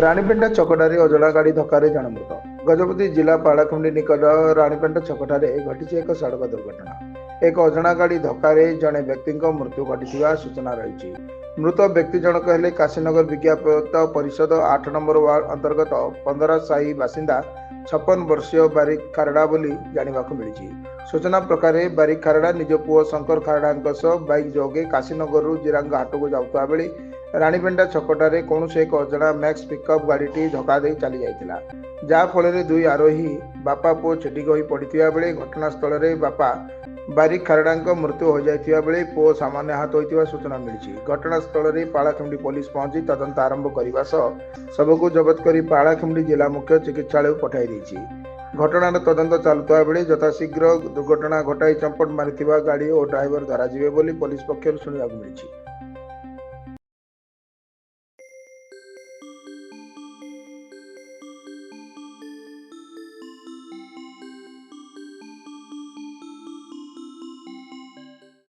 ରାଣୀପେଣ୍ଟା ଛକଠାରେ ଅଜଣା ଗାଡ଼ି ଧକ୍କାରେ ଜଣେ ମୃତ। ଗଜପତି ଜିଲ୍ଲା ପାଳାଖୁଣ୍ଡି ନିକଟ ରାଣୀପେଣ୍ଟା ଛକଠାରେ ଘଟିଛି ଏକ ସଡ଼କ ଦୁର୍ଘଟଣା। ଏକ ଅଜଣା ଗାଡ଼ି ଧକ୍କାରେ ଜଣେ ବ୍ୟକ୍ତିଙ୍କ ମୃତ୍ୟୁ ଘଟିଥିବା ସୂଚନା ରହିଛି। ମୃତ ବ୍ୟକ୍ତି ଜଣକ ହେଲେ କାଶୀନଗର ବିଜ୍ଞାପିତ ପରିଷଦ 8 ନମ୍ବର ୱାର୍ଡ ଅନ୍ତର୍ଗତ 15 ସାହି ବାସିନ୍ଦା 56 ବର୍ଷୀୟ ବାରିକ ଖାରଡ଼ା ବୋଲି ଜାଣିବାକୁ ମିଳିଛି। ସୂଚନା ପ୍ରକାରେ ବାରିକ ଖାରଡ଼ା ନିଜ ପୁଅ ଶଙ୍କର ଖାରଡ଼ାଙ୍କ ସହ ବାଇକ୍ ଯୋଗେ କାଶୀନଗରରୁ ଜିରାଙ୍ଗ ହାଟକୁ ଯାଉଥିବା ବେଳେ ରାଣୀପେଣ୍ଟା ଛକଠାରେ କୌଣସି ଏକ ଅଜଣା ମ୍ୟାକ୍ସ ପିକଅପ୍ ଗାଡ଼ିଟି ଧକ୍କା ଦେଇ ଚାଲି ଯାଇଥିଲା, ଯାହାଫଳରେ ଦୁଇ ଆରୋହୀ ବାପା ପୁଅ ଛିଟିକି ହୋଇ ପଡ଼ିଥିବା ବେଳେ ଘଟଣାସ୍ଥଳରେ ବାପା ବାରିକ ଖାରଡ଼ାଙ୍କ ମୃତ୍ୟୁ ହୋଇଯାଇଥିବା ବେଳେ ପୁଅ ସାମାନ୍ୟ ଆହତ ହୋଇଥିବା ସୂଚନା ମିଳିଛି। ଘଟଣାସ୍ଥଳରେ ପାଳାଖେମୁଣ୍ଡି ପୋଲିସ ପହଞ୍ଚି ତଦନ୍ତ ଆରମ୍ଭ କରିବା ସହ ଶବକୁ ଜବତ କରି ପାଳାଖେମୁଣ୍ଡି ଜିଲ୍ଲା ମୁଖ୍ୟ ଚିକିତ୍ସାଳୟକୁ ପଠାଇ ଦେଇଛି। ଘଟଣାର ତଦନ୍ତ ଚାଲୁଥିବା ବେଳେ ଯଥାଶୀଘ୍ର ଦୁର୍ଘଟଣା ଘଟାଇ ଚମ୍ପଟ ମାରିଥିବା ଗାଡ଼ି ଓ ଡ୍ରାଇଭର ଧରାଯିବେ ବୋଲି ପୋଲିସ ପକ୍ଷରୁ ଶୁଣିବାକୁ ମିଳିଛି।